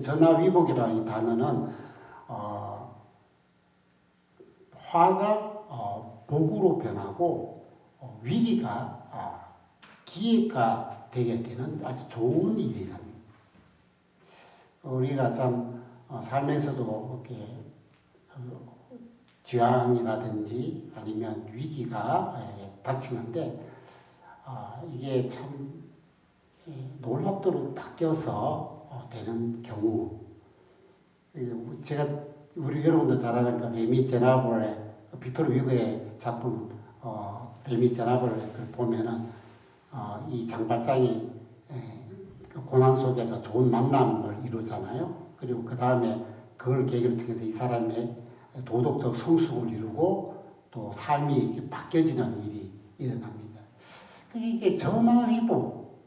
전화위복이라는 이 단어는 화가 복으로 변하고 위기가 기회가 되게 되는 아주 좋은 일이랍니다. 우리가 참 삶에서도 이렇게 재앙이라든지 아니면 위기가 닥치는데 이게 참 놀랍도록 바뀌어서 되는 경우, 제가 우리 여러분도 잘 아는 그 레미 제나볼의 빅토르 위거의 작품 레미 제나볼을 보면은 이 장발장이 그 고난 속에서 좋은 만남을 이루잖아요. 그리고 그 다음에 그걸 계기로 통해서 이 사람의 도덕적 성숙을 이루고 또 삶이 바뀌어지는 일이 일어납니다. 이게 전화위복,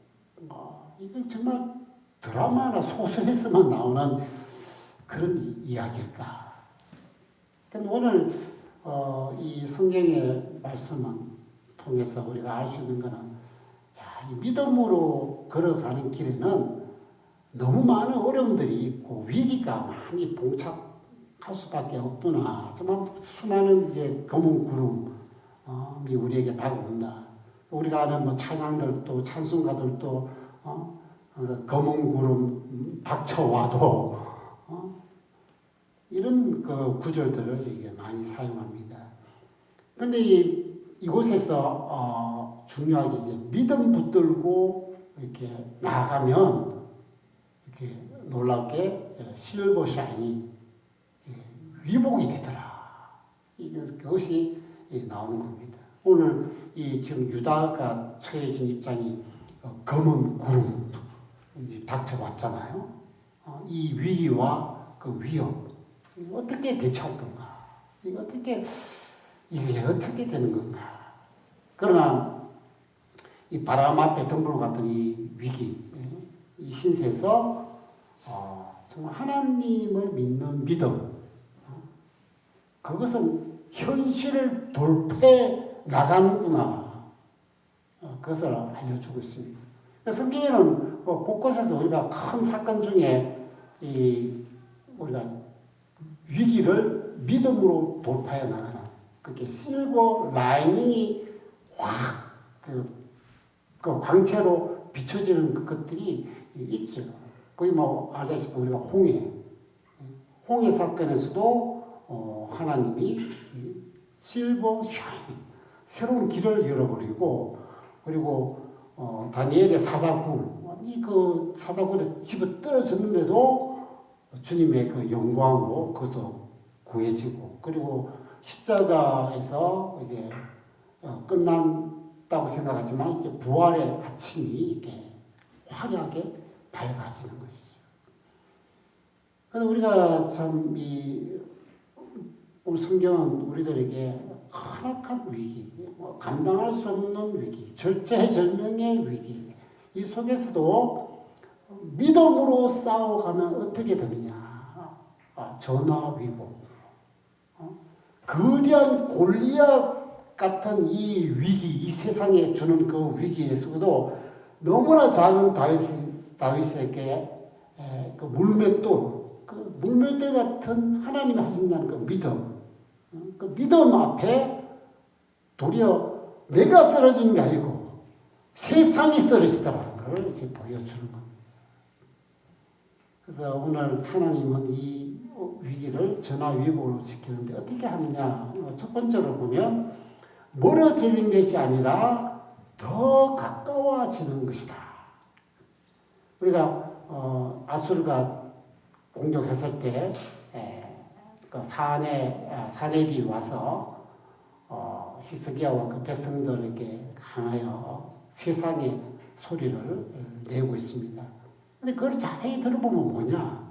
이건 정말 드라마나 소설에서만 나오는 그런 이야기일까? 근데 오늘 이 성경의 말씀을 통해서 우리가 알 수 있는 것은 이 믿음으로 걸어가는 길에는 너무 많은 어려움들이 있고 위기가 많이 봉착할 수밖에 없구나. 정말 수많은 이제 검은 구름이 우리에게 다가온다. 우리가 아는 뭐 찬양들도 찬송가들도 검은 구름 닥쳐와도 이런 그 구절들을 이게 많이 사용합니다. 그런데 이곳에서 중요하게 이제 믿음 붙들고 이렇게 나아가면 이렇게 놀랍게 실버 샤인이 위복이 되더라. 그것이 나오는 겁니다. 오늘 지금 유다가 처해진 입장이 검은 구름 닥쳐왔잖아요. 이 위기와 그 위협 어떻게 대처할 건가? 이게 어떻게 되는 건가? 그러나 이 바람 앞에 덤불 같은 이 위기, 이 신세에서 정말 하나님을 믿는 믿음, 그것은 현실을 돌파해 나가는구나. 그것을 알려주고 있습니다. 성경에는 곳곳에서 우리가 큰 사건 중에 우리가 위기를 믿음으로 돌파해 나가는 그게 실버 라이닝이 확 그 광채로 비춰지는 것들이 있죠. 거의 뭐 알다시피 우리가 홍해 사건에서도 하나님이 실버 샤이닝 새로운 길을 열어버리고, 그리고 다니엘의 사자굴 그 사자굴에 집어 떨어졌는데도 주님의 그 영광으로 그것도 구해지고, 그리고 십자가에서 이제 끝난다고 생각하지만 이제 부활의 아침이 이렇게 화려하게 밝아지는 것이죠. 그래서 우리가 참 오늘 성경은 우리들에게 크나큰 위기, 감당할 수 없는 위기, 절체절명의 위기, 이 속에서도 믿음으로 싸워가면 어떻게 되느냐? 전화위복. 거대한 골리앗 같은 이 위기, 이 세상에 주는 그 위기에서도 너무나 작은 다윗에게 그 물맷돌 같은 하나님이 하신다는 그 믿음, 그 믿음 앞에 도리어 내가 쓰러지는 게 아니고 세상이 쓰러지더라는 걸 이제 보여주는 겁니다. 그래서 오늘 하나님은 이 위기를 전화위복으로 지키는데 어떻게 하느냐? 첫 번째로 보면 멀어지는 것이 아니라 더 가까워지는 것이다. 우리가 아수르가 공격했을 때 그 사렙이 와서 히스기야와 그 백성들에게 향하여 세상의 소리를 내고 있습니다. 근데 그걸 자세히 들어보면 뭐냐?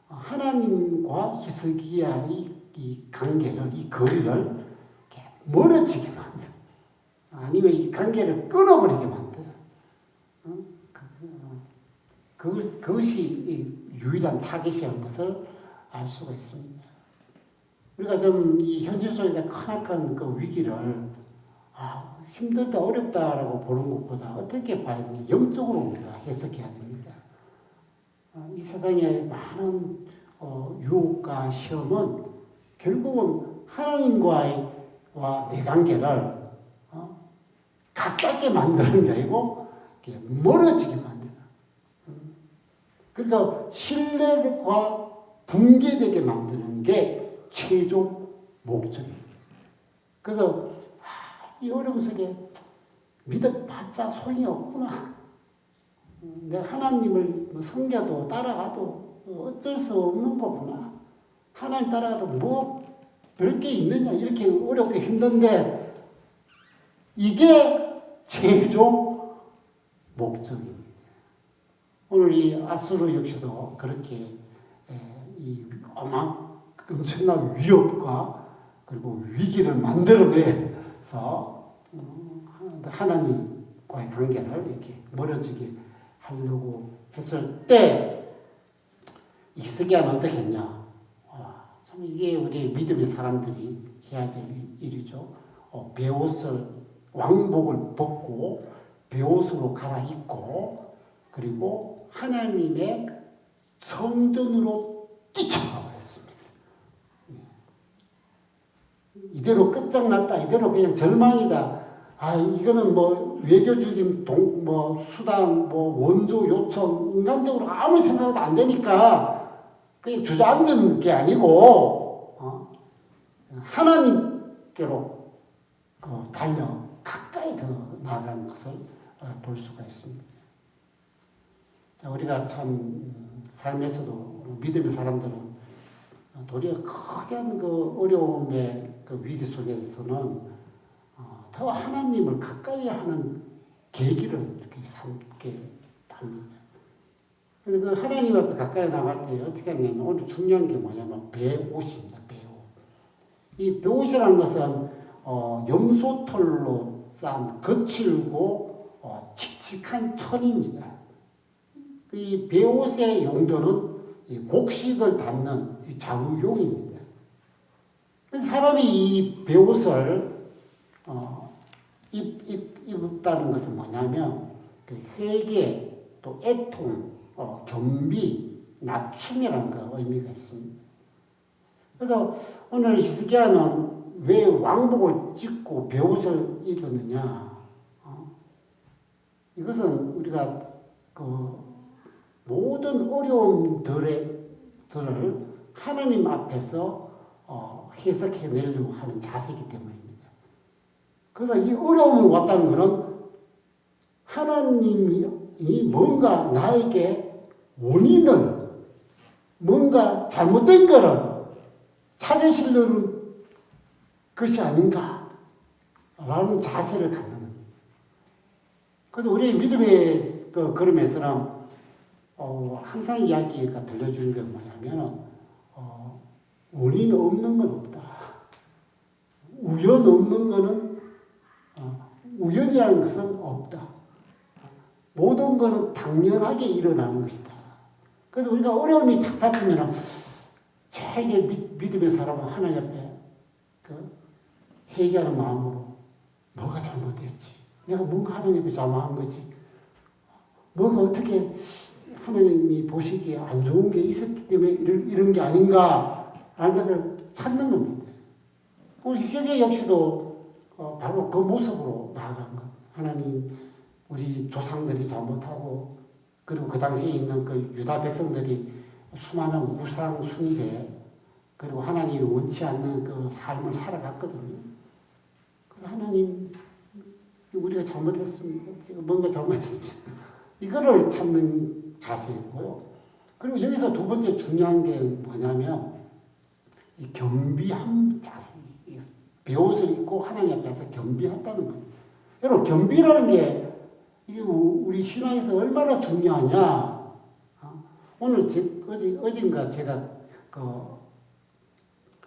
하나님과 히스기야의 이 관계를, 이 거리를 멀어지게 만들, 아니면 이 관계를 끊어버리게 만들. 그것이 유일한 타겟이라는 것을 알 수가 있습니다. 우리가 좀 이 현실 속에서 크나큰 그 위기를 힘들다 어렵다라고 보는 것보다 어떻게 봐야 되냐, 영적으로 우리가 해석해야 됩니다. 이 세상에 많은 유혹과 시험은 결국은 하나님과의 내 관계를 가깝게 만드는 게 아니고 멀어지게 만드는. 그러니까 신뢰와 붕괴되게 만드는 게 최종 목적입니다. 그래서 이 어려움 속에 믿어봤자 소용이 없구나. 내가 하나님을 섬겨도 따라가도 어쩔 수 없는 거구나. 하나님 따라가도 뭐 별게 있느냐. 이렇게 어렵게 힘든데 이게 최종 목적입니다. 오늘 이 아수르 역시도 그렇게 이 엄청난 위협과 그리고 위기를 만들어내서 하나님과의 관계를 이렇게 멀어지게 하려고 했을 때 히스기야는 어떻게 했냐? 참 이게 우리 믿음의 사람들이 해야 될 일이죠. 베옷을 왕복을 벗고 베옷으로 갈아입고 그리고 하나님의 성전으로 뛰쳐가 버렸습니다. 이대로 끝장났다. 이대로 그냥 절망이다. 이거는 뭐 외교적인 수단, 원조 요청, 인간적으로 아무 생각도 안 되니까 그냥 주저앉은 게 아니고 하나님께로 달려 가까이 더 나아간 것을 볼 수가 있습니다. 자, 우리가 참 삶에서도 믿음의 사람들은 도리어 크게 그 어려움의 그 위기 속에서는 더 하나님을 가까이 하는 계기를 이렇게 삼게 합니다. 근데 그 하나님 앞에 가까이 나갈 때 어떻게 하냐면 오늘 중요한 게 뭐냐면 베옷입니다. 베옷. 이 베옷이라는 것은 염소털로 싼 거칠고 칙칙한 천입니다. 이 베옷의 용도는 이 곡식을 담는 자루용입니다. 사람이 이 베옷을 입다는 것은 뭐냐면 그 회개, 또 애통, 겸비, 낮춤이라는 그 의미가 있습니다. 그래서 오늘 히스기야는 왜 왕복을 찢고 베옷을 입었느냐? 이것은 우리가 그 모든 어려움들을 하나님 앞에서 해석해내려고 하는 자세이기 때문입니다. 그래서 이 어려움이 왔다는 것은 하나님이 뭔가 나에게 원인을, 뭔가 잘못된 것을 찾으시려는 것이 아닌가라는 자세를 갖는 겁니다. 그래서 우리 믿음의 걸음에서는 항상 이야기가 들려주는 게 뭐냐면 원인 없는 건 없다. 우연 없는 거는 우연이라는 것은 없다. 모든 것은 당연하게 일어나는 것이다. 그래서 우리가 어려움이 탁 닥치면 제일 믿음의 사람은 하나님 앞에 회개하는 마음으로 뭐가 잘못됐지? 내가 뭔가 하나님 앞에 잘못한 거지? 뭐가 어떻게 하나님이 보시기에 안 좋은 게 있었기 때문에 이런 게 아닌가라는 것을 찾는 겁니다. 우리 세계 역시도 바로 그 모습으로 나아간 것. 하나님, 우리 조상들이 잘못하고, 그리고 그 당시에 있는 그 유다 백성들이 수많은 우상 숭배, 그리고 하나님이 원치 않는 그 삶을 살아갔거든요. 그래서 하나님, 우리가 잘못했습니다. 지금 뭔가 잘못했습니다. 이거를 찾는 자세이고요. 그리고 여기서 두 번째 중요한 게 뭐냐면, 이 겸비한 자세. 베옷을 입고 하나님 앞에서 겸비한다는 거예요. 여러분, 겸비라는 게 이게 우리 신앙에서 얼마나 중요하냐. 오늘 어젠가 제가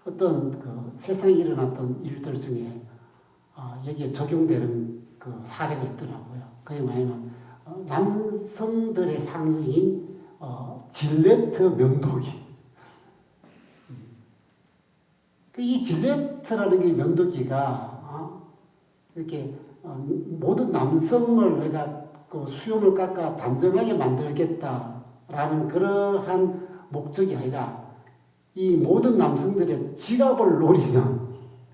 어떤 세상에 일어났던 일들 중에 여기에 적용되는 그 사례가 있더라고요. 그게 뭐냐면 남성들의 상징인 질레트 면도기. 이 질레트라는 게 면도기가 이렇게 모든 남성을 내가 그 수염을 깎아 단정하게 만들겠다라는 라는 그러한 목적이 아니라 이 모든 남성들의 지갑을 노리는,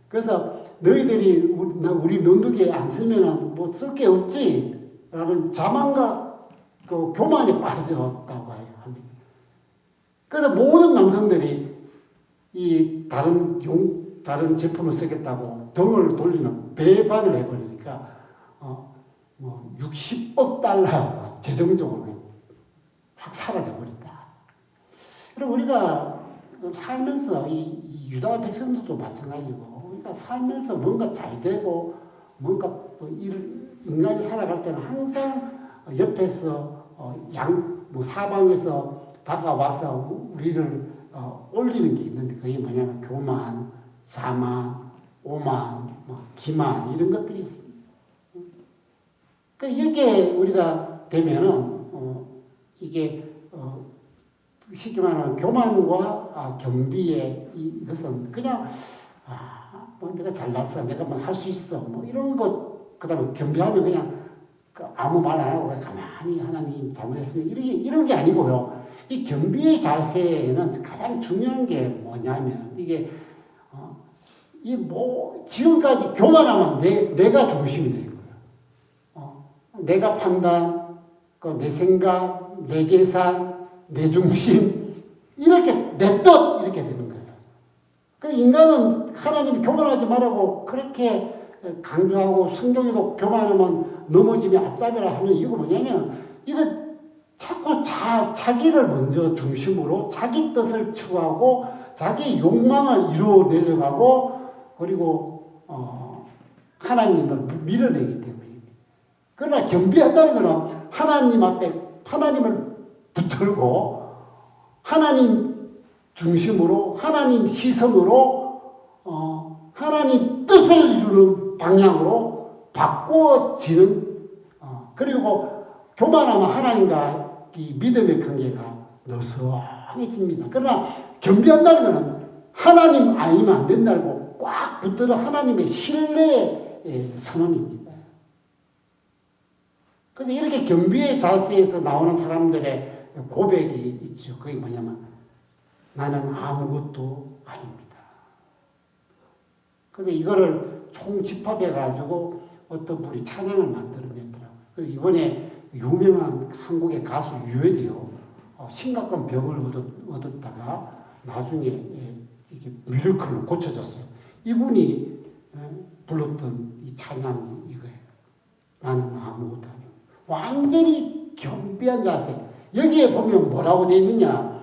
그래서 너희들이 우리 면도기에 안 쓰면은 뭐 쓸 게 없지 라는 자만과 그 교만에 빠졌다고 합니다. 그래서 모든 남성들이 이 다른 제품을 쓰겠다고 등을 돌리는 배반을 해버리니까 뭐 60억 달러가 재정적으로 확 사라져버린다. 그리고 우리가 살면서 이 유다 백성들도 마찬가지고, 우리가 살면서 뭔가 잘 되고 뭔가 인간이 살아갈 때는 항상 옆에서 사방에서 다가와서 우리를 올리는 게 있는데, 그게 뭐냐면 교만, 자만, 오만, 기만, 이런 것들이 있습니다. 그러니까 이렇게 우리가 되면은 이게 쉽게 말하면 교만과 겸비의 이것은 그냥 뭐 내가 잘났어, 내가 뭐 할 수 있어, 뭐 이런 것, 그다음에 겸비하면 그냥 아무 말 안 하고 가만히 하나님 잘못했으면 이런 게 아니고요. 이 겸비의 자세에는 가장 중요한 게 뭐냐면, 이게 지금까지 교만하면 내가 중심이 되는 거예요. 내가 판단, 내 생각, 내 계산, 내 중심, 이렇게 내 뜻, 이렇게 되는 거예요. 그 인간은 하나님이 교만하지 말라고 그렇게 강조하고, 성경에도 교만하면 넘어지면 아짜매라 하는 이유가 뭐냐면, 이거 자꾸 자기를 먼저 중심으로 자기 뜻을 추구하고 자기 욕망을 이루어내려고 하고, 그리고 하나님을 밀어내기 때문입니다. 그러나 겸비한다는 것은 하나님 앞에 하나님을 붙들고 하나님 중심으로, 하나님 시선으로 하나님 뜻을 이루는 방향으로 바꿔지는, 그리고 교만하면 하나님과 이 믿음의 관계가 너스해집니다. 그러나 겸비한다는 것은 하나님 아니면 안 된다고 꽉 붙들어 하나님의 신뢰의 선언입니다. 그래서 이렇게 겸비의 자세에서 나오는 사람들의 고백이 있죠. 그게 뭐냐면, 나는 아무것도 아닙니다. 그래서 이거를 총집합해가지고 어떤 분이 찬양을 만들어냈더라고요. 그래서 이번에 유명한 한국의 가수 유열이요, 심각한 병을 얻었다가 나중에 이게 미러클로 고쳐졌어요. 이분이 불렀던 이 찬양이 이거예요. 나는 아무것도 아닙니다. 완전히 겸비한 자세. 여기에 보면 뭐라고 되어 있느냐?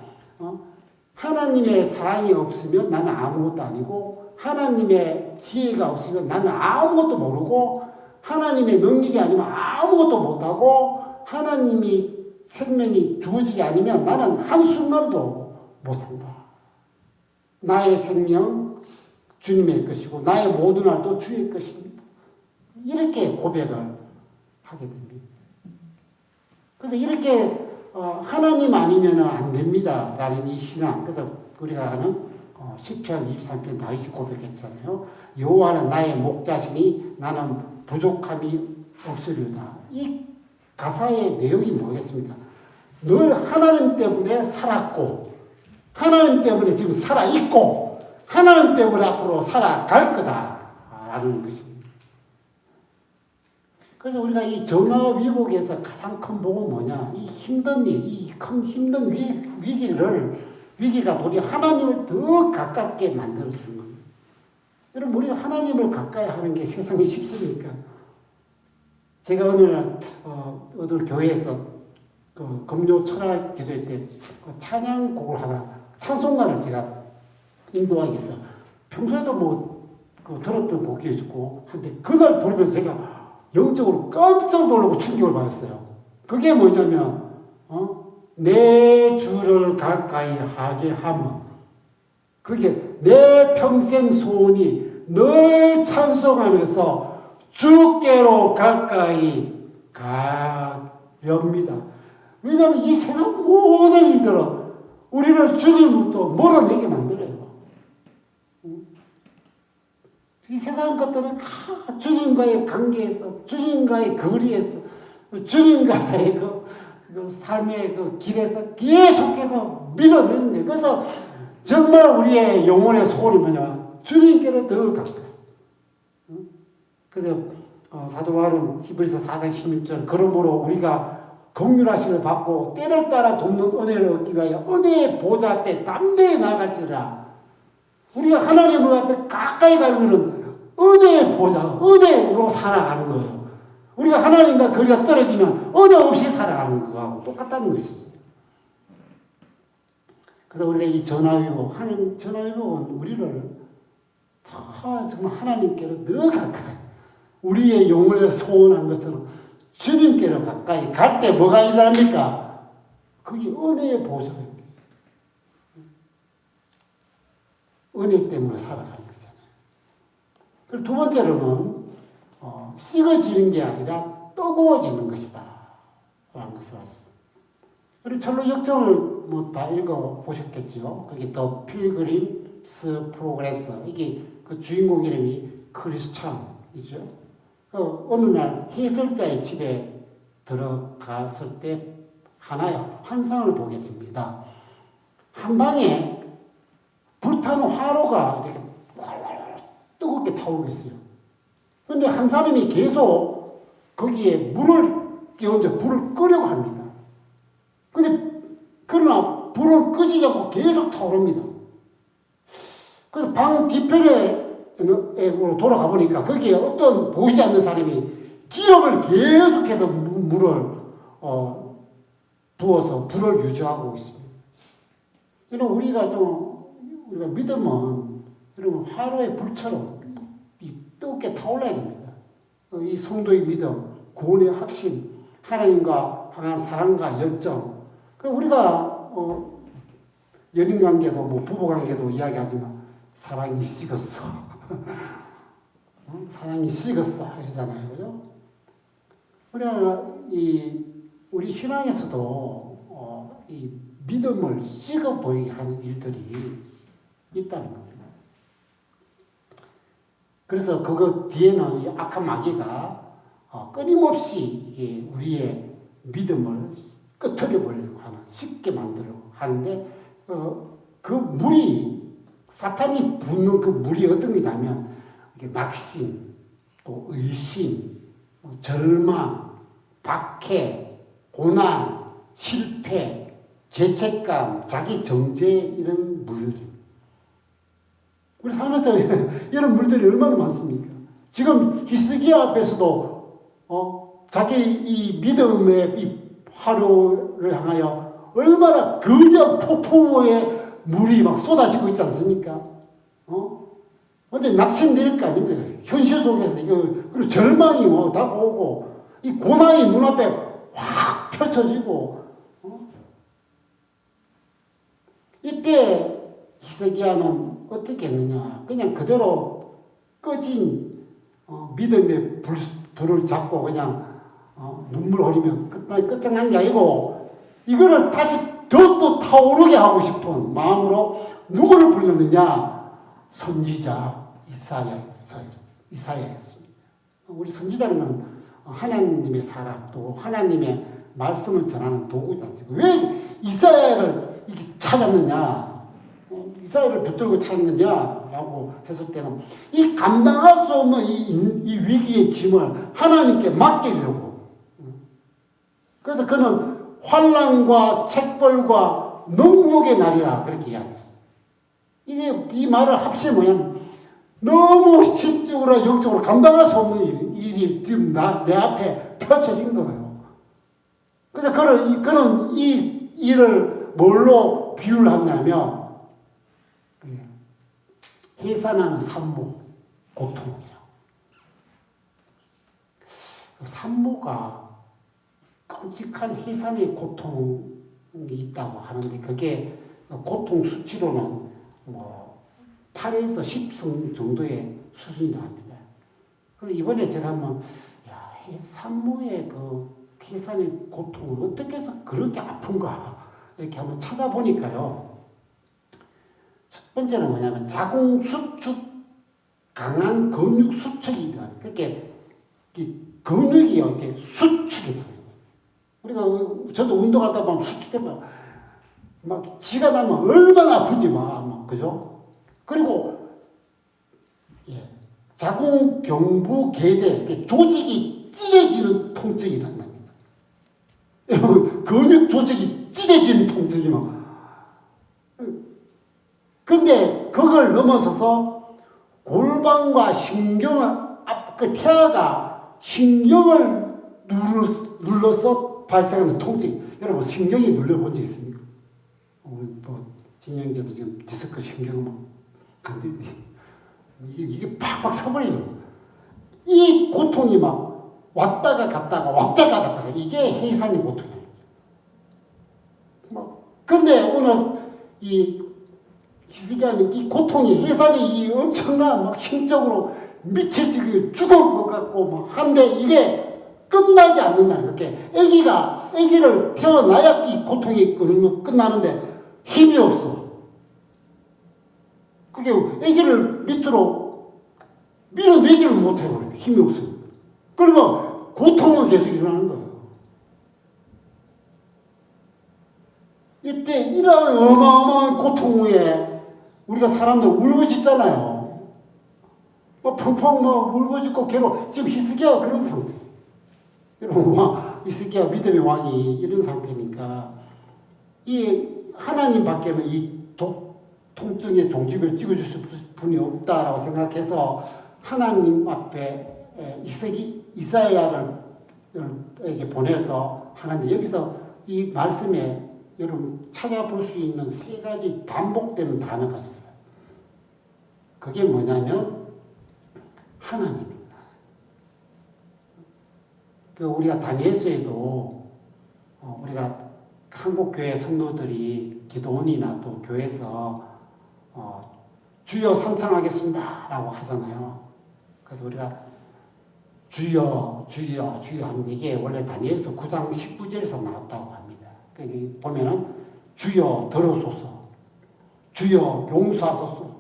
하나님의 사랑이 없으면 나는 아무것도 아니고, 하나님의 지혜가 없으면 나는 아무것도 모르고, 하나님의 능력이 아니면 아무것도 못하고, 하나님이 생명이 주어지지 않으면 나는 한순간도 못 산다. 나의 생명 주님의 것이고 나의 모든 날도 주의 것입니다. 이렇게 고백을 하게 됩니다. 그래서 이렇게 하나님 아니면 안 됩니다 라는 이 신앙, 그래서 우리가 하는 시편 23편 다윗이 고백했잖아요. 여호와는 나의 목자시니 나는 부족함이 없으리로다. 이 가사의 내용이 뭐겠습니까? 늘 하나님 때문에 살았고, 하나님 때문에 지금 살아있고, 하나님 때문에 앞으로 살아갈 거다라는 것입니다. 그래서 우리가 이 전화위복에서 가장 큰 복은 뭐냐? 이 힘든 일, 이 큰 힘든 위기가 도리어 하나님을 더 가깝게 만들어주는 겁니다. 여러분, 우리가 하나님을 가까이 하는 게 세상에 쉽습니까? 제가 어느 교회에서 금요 철학 기도회 때 찬양곡을 하나, 찬송가를 제가 인도하기 위해서 평소에도 들었던 곡이 있고 한데, 그날 부르면서 제가 영적으로 깜짝 놀라고 충격을 받았어요. 그게 뭐냐면, 내 주를 가까이 하게 함은, 그게 내 평생 소원이 늘 찬송하면서 주께로 가까이 가렵니다. 왜냐하면 이 세상 모든 일들은 우리를 주님부터 멀어내게 만들어요. 이 세상 것들은 다 주님과의 관계에서, 주님과의 거리에서, 주님과의 그 삶의 그 길에서 계속해서 밀어내는 거예요. 그래서 정말 우리의 영혼의 소원이 뭐냐? 주님께로 더 가까이. 그래서 사도 바울은 히브리서 4장 16절 그러므로 우리가 긍휼하심을 받고 때를 따라 돕는 은혜를 얻기 위하여 은혜의 보좌 앞에 담대히 나아갈지라. 우리가 하나님 앞에 가까이 가는 것은 은혜의 보좌, 은혜로 살아가는 거예요. 우리가 하나님과 거리가 떨어지면 은혜 없이 살아가는 거하고 똑같다는 것이지. 그래서 우리가 이 전화위복, 하는 전화위복은 우리를 정말 하나님께로 더 가까이, 우리의 영혼에 소원한 것처럼 주님께로 가까이 갈 때 뭐가 일어납니까? 그게 은혜의 보좌예요. 은혜 때문에 살아가는 거잖아요. 그리고 두 번째로는 식어지는 게 아니라 뜨거워지는 것이다 라는 것을 알았습니다. 그리고 철로 역정을 뭐 다 읽어보셨겠지요. 거기 더 필그림스 프로그레스, 이게 그 주인공 이름이 크리스찬이죠. 어느 날 해설자의 집에 들어갔을 때 하나의 환상을 보게 됩니다. 한 방에 불타는 화로가 이렇게 활활 뜨겁게 타오르고 있어요. 그런데 한 사람이 계속 거기에 물을 끼얹어 불을 끄려고 합니다. 그러나 불은 끄지지 않고 계속 타오릅니다. 그래서 방 뒤편에 돌아가 보니까 거기에 어떤 보이지 않는 사람이 기름을 계속해서 물을 부어서 불을 유지하고 있습니다. 이런 우리가 믿음은 이런 화로의 불처럼 뜨겁게 타올라야 됩니다. 이 성도의 믿음, 구원의 확신, 하나님과 향한 사랑과 열정. 우리가 연인 관계도 뭐 부부 관계도 이야기하지만 사랑이 식었어. 사랑이 식었어 이러잖아요, 그죠? 우리 신앙에서도 이 믿음을 식어버리게 하는 일들이 있다는 겁니다. 그래서 그거 뒤에는 이 악한 마귀가 끊임없이 이게 우리의 믿음을 끄트려 버리려고 하는, 쉽게 만들려고 하는데 그 물이, 사탄이 붓는 그 물이 어떤 거냐면 낙심, 또 의심, 절망, 박해, 고난, 실패, 죄책감, 자기 정죄, 이런 물들입니다. 우리 삶에서 이런 물들이 얼마나 많습니까? 지금 히스기야 앞에서도 자기 이 믿음의 이 화로를 향하여 얼마나 거대한 폭포의 물이 막 쏟아지고 있지 않습니까? 근데 낙심될 거 아닙니까? 현실 속에서 그리고 절망이 다가오고 이 고난이 눈앞에 확 펼쳐지고 이때 히스기야는 어떻게 했느냐? 그냥 그대로 꺼진 믿음의 불을 잡고 그냥 눈물 흘리며 끝장난 게 아니고 이거를 다시 더 타오르게 하고 싶은 마음으로 누구를 불렀느냐? 선지자 이사야였습니다. 우리 선지자는 건 하나님의 사람, 또 하나님의 말씀을 전하는 도구지 않습니까? 왜 이사야를 이렇게 찾았느냐? 이사야를 붙들고 찾느냐라고 했을 때는 이 감당할 수 없는 이 위기의 짐을 하나님께 맡기려고. 그래서 그는 환난과 책벌과 능욕의 날이라 그렇게 이야기했어요. 이 말을 합치면 뭐냐면 너무 심적으로 영적으로 감당할 수 없는 일이 지금 내 앞에 펼쳐진 거예요. 그래서 그는 이 일을 뭘로 비유를 하냐면 해산하는 산모, 고통이라고. 산모가 끔찍한 해산의 고통이 있다고 하는데 그게 고통 수치로는 8에서 10승 정도의 수준이라고 합니다. 그래서 이번에 제가 한번 산모의 그 해산의 고통을 어떻게 해서 그렇게 아픈가 이렇게 한번 찾아보니까요. 첫 번째는 뭐냐면 자궁 수축, 강한 근육 수축이 일어나는. 그렇게 근육이 이렇게 수축이 되는 거예요. 우리가 저도 운동하다 보면 수축 막 지가 나면 얼마나 아픈지 막 그죠? 그리고 예, 자궁 경부 계대 조직이 찢어지는 통증이 난답니다. 여러분 근육 조직이 찢어지는 통증이 막. 근데 그걸 넘어서서 골반과 신경을 그 태아가 신경을 눌러서 발생하는 통증. 여러분 신경이 눌려본 적 있습니까? 우리 뭐 진영제도 지금 디스크 신경 뭐 근데 이게 팍팍 서버려요. 이 고통이 막 왔다가 갔다가 이게 해산의 고통이에요. 근데 오늘 이 히스기야는 이 고통이 해산이 이 엄청난 막 힘적으로 미칠 죽을 것 같고 막 한데 이게 끝나지 않는다는 거예요. 아기를 태어나야 이 고통이 끝나는데 힘이 없어. 그게 아기를 밑으로 밀어내지를 못해요. 힘이 없어. 그러면 고통은 계속 일어나는 거예요. 이때 이런 어마어마한 고통 후에 우리가 사람들 울부짖잖아요. 뭐 펑펑 뭐 울부짖고 괴로워. 지금 히스기야가 그런 상태. 여러분 히스기야 믿음의 왕이 이런 상태니까 이 하나님밖에는 이 통증의 종지부를 찍어주실 분이 없다라고 생각해서 하나님 앞에 이사야에게 보내서 하나님 여기서 이 말씀에 여러분 찾아볼 수 있는 세 가지 반복되는 단어가 있어요. 그게 뭐냐면 하나님입니다. 우리가 다니엘서에도 우리가 한국 교회 성도들이 기도원이나 또 교회에서 주여 상청하겠습니다라고 하잖아요. 그래서 우리가 주여 하는 이게 원래 다니엘서 9장 19절에서 나왔다고 합니다. 여기 보면은 주여 들어소서, 주여 용서하소서,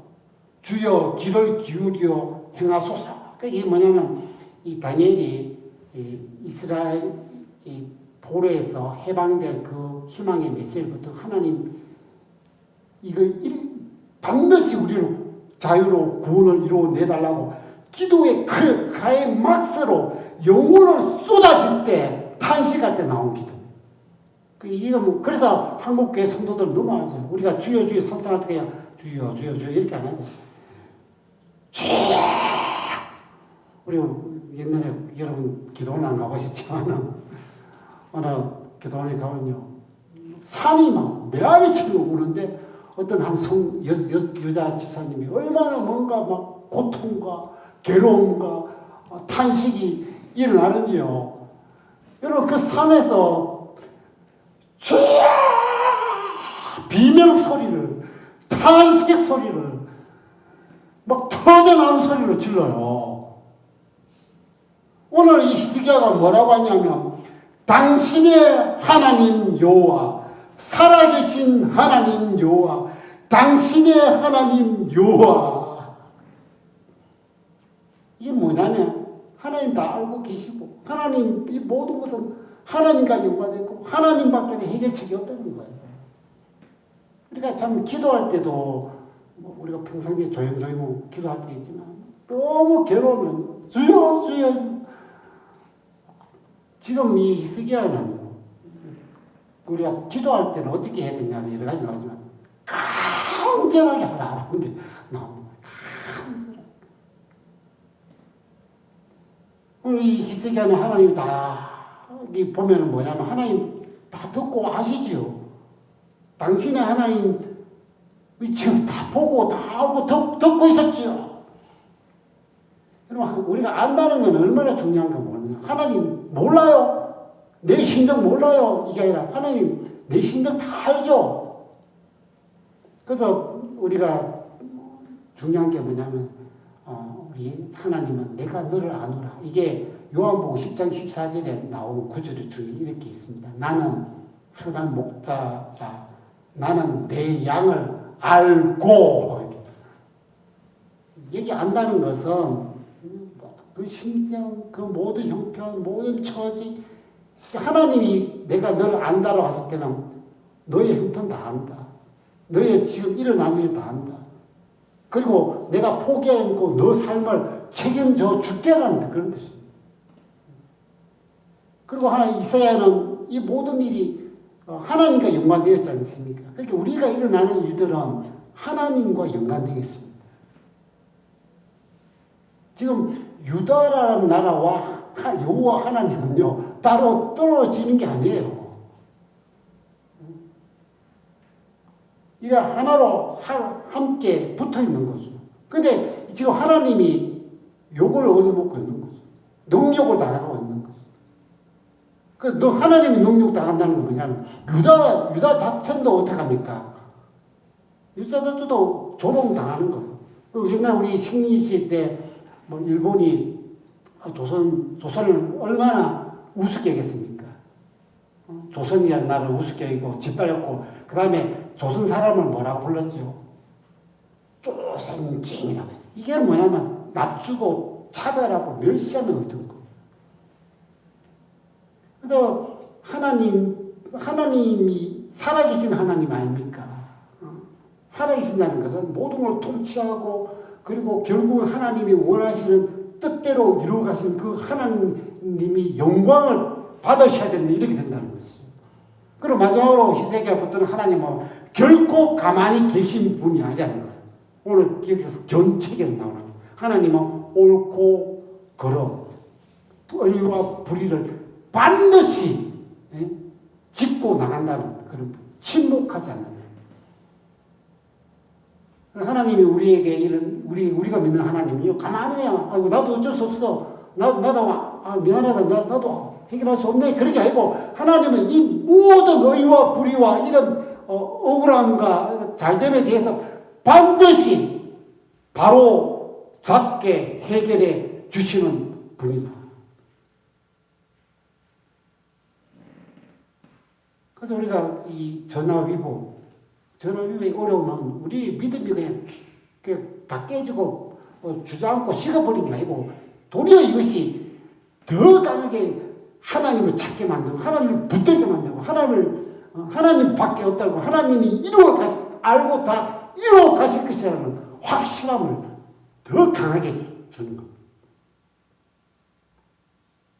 주여 귀를 기울여 행하소서. 이게 뭐냐면 이 다니엘이 이스라엘 포로에서 해방될 그 희망의 메시지부터 하나님 반드시 우리를 자유로 구원을 이루어내달라고 기도의 가의 막스로 영혼을 쏟아질 때 탄식할 때 나온 기도. 그래서 한국교회 성도들 너무 하죠. 우리가 주여 상청할 때 그냥 주여 이렇게 안 하죠. 주여. 우리 옛날에 여러분 기도원 안 가보셨지만 어느 기도원에 가면요 산이 막 메아리 치고 오는데 어떤 한 여자 집사님이 얼마나 뭔가 막 고통과 괴로움과 탄식이 일어나는지요. 여러분 그 산에서 주여 비명 소리를 탄식 소리를 막 터져나오는 소리로 질러요. 오늘 이 히스기야가 뭐라고 하냐면 당신의 하나님 여호와 살아계신 하나님 여호와 당신의 하나님 여호와. 이게 뭐냐면 하나님 다 알고 계시고 하나님 이 모든 것은 하나님과 연관되고 하나님밖에 해결책이 없다는 거예요. 우리가 참 기도할 때도 우리가 평상시에 조용조용 기도할 때 있지만 너무 괴로우면 주여 지금 이 히스기야는 우리가 기도할 때는 어떻게 해야 되냐는 여러 가지 나오지만 간절하게 하라는 게 나옵니다. 간절하게. 오늘 이 히스기야는 하나님 다 보면은 뭐냐면 하나님 다 듣고 아시지요. 당신의 하나님 지금 다 보고 다 하고 듣고 있었지요. 여러분 우리가 안다는 건 얼마나 중요한가 모르냐. 하나님 몰라요. 내 심정 몰라요. 이게 아니라 하나님 내 심정 다 알죠. 그래서 우리가 중요한 게 뭐냐면 우리 하나님은 내가 너를 아노라. 이게 요한복음 10장 14절에 나온 구절 중에 이렇게 있습니다. 나는 선한 목자다. 나는 내 양을 알고. 얘기 안다는 것은 그 심정, 그 모든 형편, 모든 처지 하나님이 내가 너를 안다라고 했을 때는 너의 형편 다 안다. 너의 지금 일어나는 일 다 안다. 그리고 내가 포기하고 너 삶을 책임져 줄게라는 그런 뜻입니다. 그리고 이사야는 이 모든 일이 하나님과 연관되었지 않습니까? 그러니까 우리가 일어나는 일들은 하나님과 연관되어 있습니다. 지금 유다라는 나라와 여호와 하나님은요 따로 떨어지는 게 아니에요. 이게 하나로 함께 붙어 있는 거죠. 근데 지금 하나님이 욕을 얻어먹고 있는 거죠. 능욕을 당하고 있는 거죠. 너 하나님이 능욕 당한다는 건 뭐냐면 유다 자체도 어떻게 합니까? 유다자들도 조롱당하는 거예요. 옛날 우리 식민지 때 뭐 일본이 조선을 얼마나 우습게 여겼습니까? 조선이라는 나라를 우습게 여기고 짓밟았고 그 다음에 조선 사람을 뭐라고 불렀죠? 쪼생쟁이라고 했어요. 이게 뭐냐면 낮추고 차별하고 멸시하는 의도인 거예요. 그래서 하나님이 살아계신 하나님 아닙니까? 살아계신다는 것은 모든 걸 통치하고 그리고 결국은 하나님이 원하시는 뜻대로 이루어가시는 그 하나님이 영광을 받으셔야 되는데 이렇게 된다는 것이죠. 그리고 마지막으로 히스기야부터는 하나님은 결코 가만히 계신 분이 아니라는 거예요. 오늘 여기서 견책에 나오는 거예요. 하나님은 옳고 그름, 의와 불의를 반드시 짚고 나간다는 그런 침묵하지 않는 하나님이 우리에게 우리가 믿는 하나님이요 가만히 아이고 나도 어쩔 수 없어 나도 미안하다 나도 해결할 수 없네 그런 게 아니고 하나님은 이 모든 의와 불의와 이런 억울함과 잘됨에 대해서 반드시 바로 잡게 해결해 주시는 분이다. 그래서 우리가 이 전화위복이 어려우면 우리 믿음이 그냥 다 깨지고 주저앉고 식어버린 게 아니고 도리어 이것이 더 강하게 하나님을 찾게 만들고 하나님을 붙들게 만들고 하나님밖에 없다고 하나님이 알고 다 이루어 가실 것이라는 확실함을 더 강하게 주는 겁니다.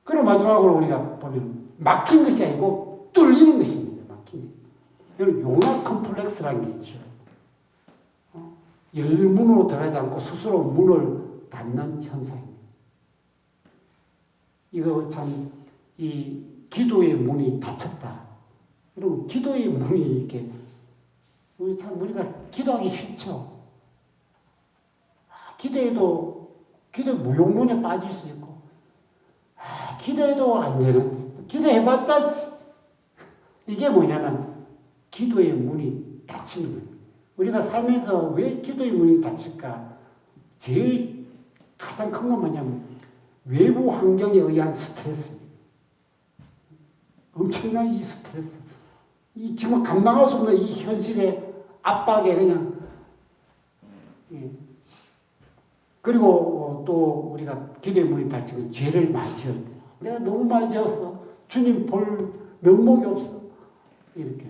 그리고 마지막으로 우리가 보면 막힌 것이 아니고 뚫리는 것입니다. 여러분 요나 컴플렉스라는 게 있죠. 열린 문으로 들어가지 않고 스스로 문을 닫는 현상입니다. 이거 참 이 기도의 문이 닫혔다. 여러분 기도의 문이 이렇게 우리가 기도하기 싫죠. 기도해도 무용론에 빠질 수 있고 기도해도 안 되는데 기도해봤자 이게 뭐냐면 기도의 문이 닫히는 거예요. 우리가 살면서 왜 기도의 문이 닫힐까? 제일 가장 큰 건 뭐냐면 외부 환경에 의한 스트레스입니다. 엄청난 이 스트레스. 이 지금 감당할 수 없는 이 현실의 압박에 그냥 그리고 또 우리가 기도의 문이 닫히면 죄를 많이 지을 때 내가 너무 많이 지었어. 주님 볼 면목이 없어. 이렇게.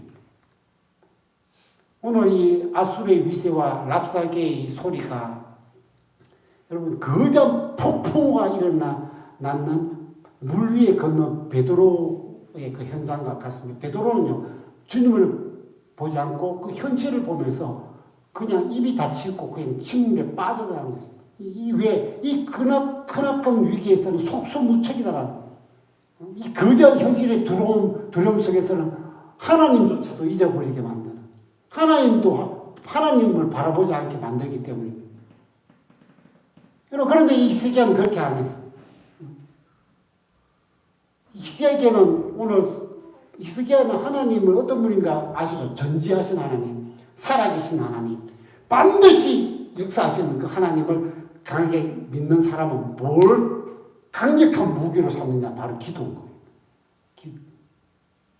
오늘 이 아수르의 위세와 랍사계의 이 소리가 여러분 거대한 폭풍우가 났는 물 위에 걷는 베드로의 그 현장과 같습니다. 베드로는요 주님을 보지 않고 그 현실을 보면서 그냥 입이 닫히고 그냥 침묵에 빠져들어가는 것입니다. 이 크나큰 위기에서는 속수무책이다라는 이 거대한 현실의 두려움 속에서는 하나님조차도 잊어버리게 만드는 하나님을 바라보지 않게 만들기 때문입니다. 그런데 이 히스기야는 그렇게 안 했어요. 히스기야는 하나님을 어떤 분인가 아시죠? 전지하신 하나님, 살아계신 하나님, 반드시 역사하시는 그 하나님을 강하게 믿는 사람은 뭘 강력한 무기로 삼느냐? 바로 기도인 거예요.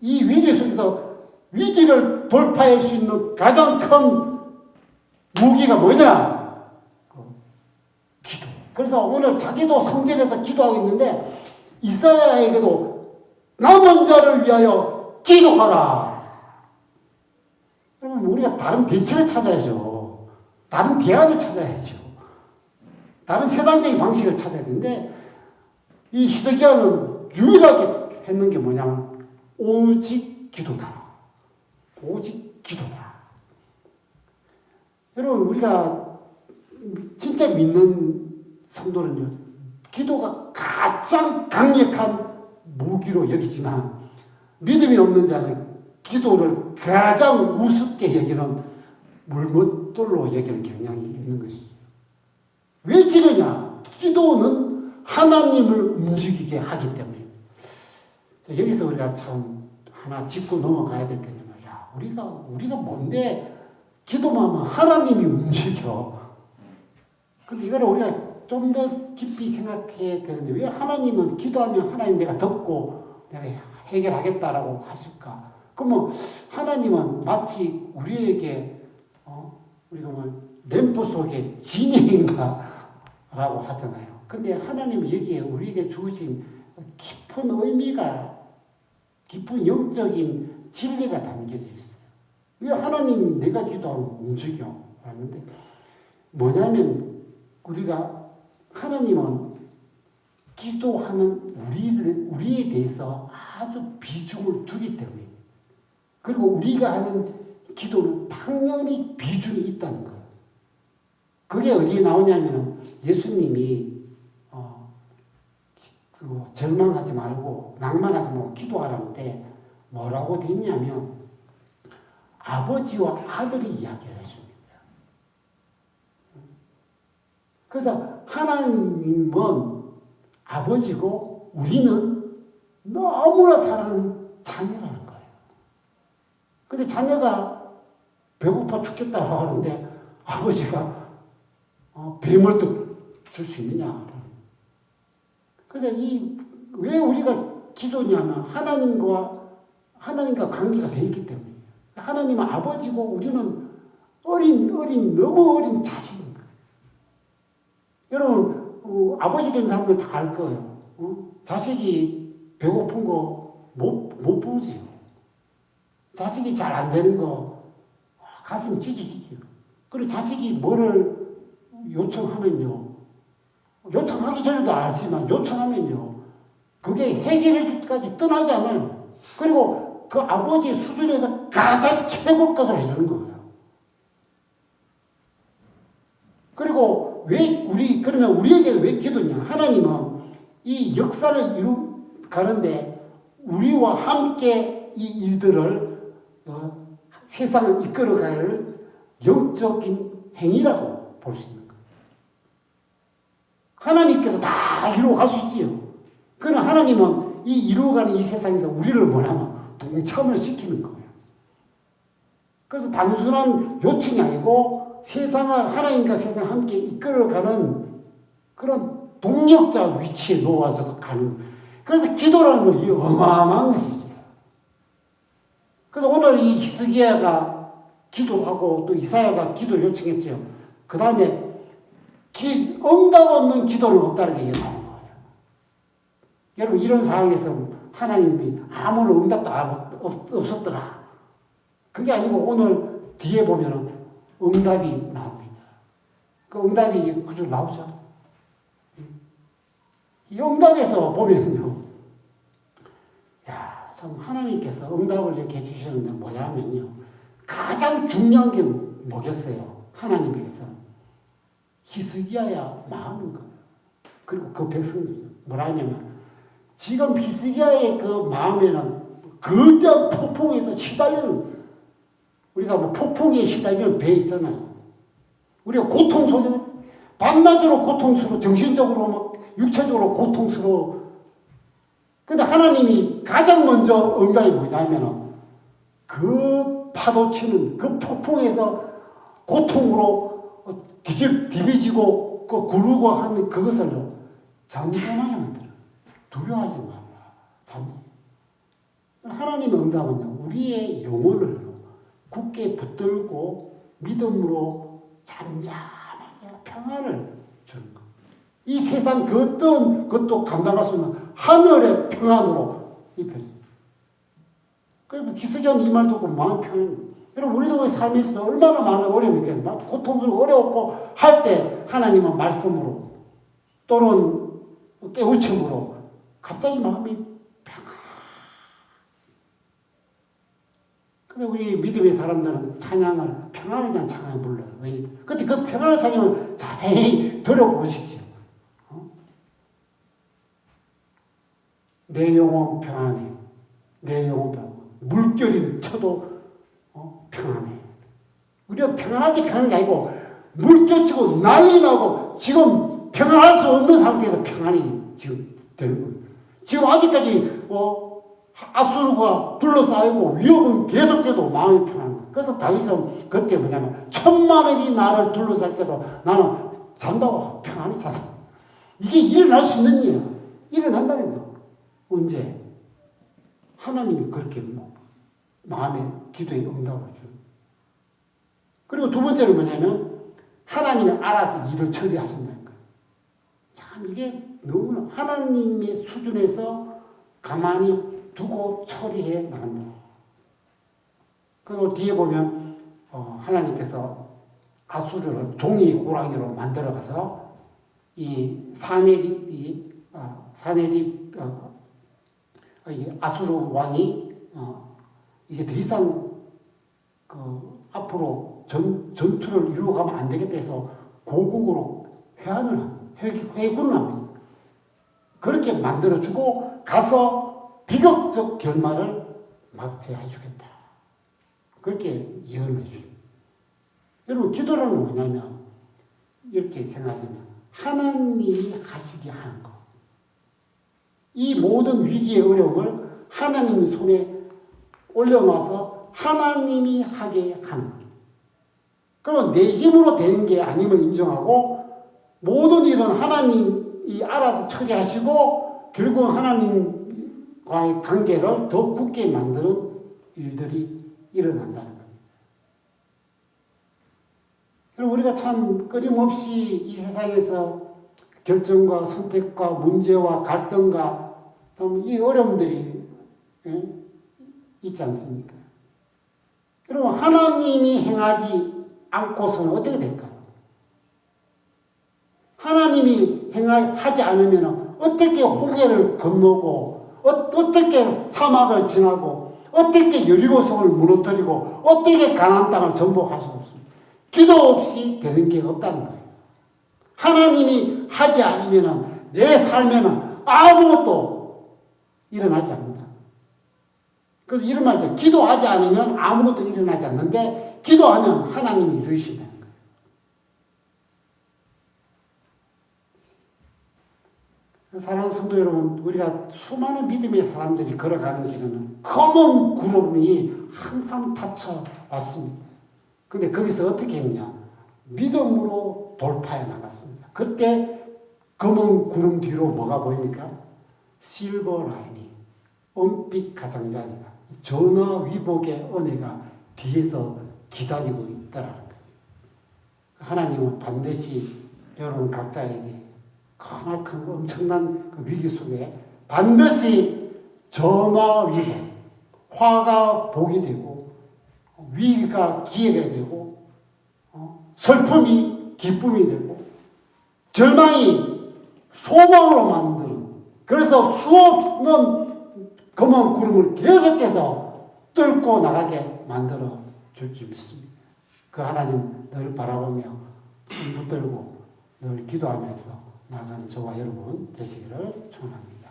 이 위기 속에서 위기를 돌파할 수 있는 가장 큰 무기가 뭐냐? 기도. 그래서 오늘 자기도 성전에서 기도하고 있는데 이사야에게도 남은 자를 위하여 기도하라. 그러면 우리가 다른 대책을 찾아야죠. 다른 대안을 찾아야죠. 다른 세상적인 방식을 찾아야 되는데 이 히스기야는 유일하게 했는 게 뭐냐면 오직 기도다. 오직 기도다. 여러분 우리가 진짜 믿는 성도는요. 기도가 가장 강력한 무기로 여기지만 믿음이 없는 자는 기도를 가장 우습게 여기는 물못돌로 여기는 경향이 있는 것이죠. 왜 기도냐? 기도는 하나님을 움직이게 하기 때문에. 여기서 우리가 참 하나 짚고 넘어가야 될 게 뭐냐? 야, 우리가 뭔데 기도만 하면 하나님이 움직여. 근데 이거를 우리가 좀 더 깊이 생각해야 되는데 왜 하나님은 기도하면 하나님 내가 듣고 내가 해결하겠다라고 하실까? 그러면 하나님은 마치 우리에게 우리가 램프 속에 진영인가라고 하잖아요. 근데 하나님이 여기에 우리에게 주신 깊은 의미가 깊은 영적인 진리가 담겨져 있어요. 왜 하나님이 내가 기도하면 움직여? 하는데 뭐냐면 우리가 하나님은 기도하는 우리에 대해서 아주 비중을 두기 때문에 그리고 우리가 하는 기도는 당연히 비중이 있다는 거예요. 그게 어디에 나오냐면 예수님이 절망하지 말고 낭만하지 말고 기도하라는데 뭐라고 돼 있냐면 아버지와 아들이 이야기를 해줍니다. 그래서 하나님은 아버지고 우리는 너무나 사랑하는 자녀라는 거예요. 근데 자녀가 배고파 죽겠다고 하는데 아버지가 뱀을 줄 수 있느냐. 그래서 왜 우리가 기도냐면 하나님과 관계가 되어 있기 때문에 하나님은 아버지고 우리는 너무 어린 자식인 거예요. 여러분 아버지 된 사람들 다 알 거예요. 자식이 배고픈 거 못 보지요. 자식이 잘 안 되는 거 가슴이 찢어지죠. 그리고 자식이 뭐를 요청하면요. 요청하기 전에도 알지만 요청하면요. 그게 해결해줄까지 떠나지 않아요. 그리고 그 아버지의 수준에서 가장 최고 것을 해주는 거예요. 그리고 그러면 우리에게 왜 기도냐? 하나님은 이 역사를 가는데 우리와 함께 이 일들을 세상을 이끌어갈 영적인 행위라고 볼 수 있는 거예요. 하나님께서 다 이루어갈 수 있지요. 그러나 하나님은 이 이루어가는 이 세상에서 우리를 뭐냐면 동참을 시키는 거예요. 그래서 단순한 요청이 아니고 하나님과 세상을 함께 이끌어가는 그런 동력자 위치에 놓아져서 가는 거예요. 그래서 기도라는 것이 어마어마한 것이죠. 그래서 오늘 이 히스기야가 기도하고 또 이사야가 기도를 요청했죠. 그 다음에 응답 없는 기도는 없다는 게 이게 나오는 거예요. 여러분 이런 상황에서 하나님이 아무런 응답도 없었더라. 그게 아니고 오늘 뒤에 보면은 응답이 나옵니다. 그 응답이 구절 나오죠. 이 응답에서 보면요. 야, 참 하나님께서 응답을 이렇게 해주셨는데 뭐냐면요. 가장 중요한 게 뭐겠어요? 하나님께서 히스기야야 마음인 거예요. 그리고 그 백성들 뭐라 하냐면 지금 히스기야의 그 마음에는 거대한 폭풍에서 시달리는 우리가 폭풍에 시달리는 배 있잖아요. 우리가 고통 속에 밤낮으로 고통스러워 정신적으로 육체적으로 고통스러워. 근데 하나님이 가장 먼저 응답이 뭐냐면은 그 파도치는 그 폭풍에서 고통으로 디비지고 구르고 하는 그것을 잠잠하게 만들어. 두려워하지 말라. 잠잠. 하나님의 응답은요, 우리의 영혼을 굳게 붙들고 믿음으로 잠잠하게 평안을 주는 것. 이 세상 그 어떤 것도 감당할 수 없는 하늘의 평안으로 이 표정. 그 기스전 이 말 듣고 마음 편해. 여러분 우리도 삶에서 얼마나 많은 어려움이 있겠나? 고통스럽고 어렵고 할 때 하나님은 말씀으로 또는 깨우침으로 갑자기 마음이 평안. 근데 우리 믿음의 사람들은 찬양을 평안에 대한 찬양을 불러요. 왜? 근데 그 평안의 찬양을 자세히 들어보십시오. 내 영혼 평안해. 내 영혼 평안해. 물결이 쳐도 평안해. 우리가 평안할 때 평안이 아니고 물결 치고 난리 나고 지금 평안할 수 없는 상태에서 평안이 지금 되는 거예요. 지금 아직까지 아수르가 둘러싸이고 위협은 계속돼도 마음이 평안한 거예요. 그래서 다윗은 그때 뭐냐면 1000만원이 나를 둘러쌀 때도 나는 잔다고 평안히 잔다. 이게 일어날 수 있는 일이야. 일어난다는 거야. 언제? 하나님이 그렇게 마음에 기도에 응답을 줘. 그리고 두 번째는 뭐냐면 하나님이 알아서 일을 처리하신다는 거예요. 참 이게 너무나 하나님의 수준에서 가만히 두고 처리해 나간다. 그리고 뒤에 보면 하나님께서 아수르를 종이 호랑이로 만들어가서 이 아수르 왕이 이제 더 이상 앞으로 전투를 이루어가면 안 되겠다 해서 고국으로 회군을 합니다. 그렇게 만들어주고 가서 비극적 결말을 막제해주겠다. 그렇게 예언을 해주죠. 여러분 기도라는 뭐냐면 이렇게 생각하시면 하나님이 하시게 하는 거. 이 모든 위기의 어려움을 하나님의 손에 올려놔서 하나님이 하게 하는 거예요. 그러면 내 힘으로 되는 게 아님을 인정하고 모든 일은 하나님이 알아서 처리하시고 결국 하나님과의 관계를 더 굳게 만드는 일들이 일어난다는 거예요. 여러분 우리가 참 끊임없이 이 세상에서 결정과 선택과 문제와 갈등과 이 어려움들이 있지 않습니까? 여러분 하나님이 행하지 않고서는 어떻게 될까요? 하나님이 하지 않으면 어떻게 홍해를 건너고 어떻게 사막을 지나고 어떻게 여리고성을 무너뜨리고 어떻게 가나안 땅을 정복할 수 없습니다. 기도 없이 되는 게 없다는 거예요. 하나님이 하지 않으면 내 삶에는 아무것도 일어나지 않는다. 그래서 이런 말이죠. 기도하지 않으면 아무것도 일어나지 않는데 기도하면 하나님이 이루신다는 거예요. 사랑하는 성도 여러분, 우리가 수많은 믿음의 사람들이 걸어가는 길은 검은 구름이 항상 닫혀 왔습니다. 근데 거기서 어떻게 했냐? 믿음으로 돌파해 나갔습니다. 그때 검은 구름 뒤로 뭐가 보입니까? 실버 라인이, 은빛 가장자리가, 전화위복의 은혜가 뒤에서 기다리고 있더라는 거예요. 하나님은 반드시 여러분 각자에게 크나큰 엄청난 그 위기 속에 반드시 전화위복, 화가 복이 되고 위기가 기회가 되고 슬픔이 기쁨이 되고 절망이 소망으로 만드는, 그래서 수없는 검은 구름을 계속해서 뚫고 나가게 만들어 줄 줄 믿습니다. 그 하나님 늘 바라보며 붙들고 늘 기도하면서 나가는 저와 여러분 되시기를 축원합니다.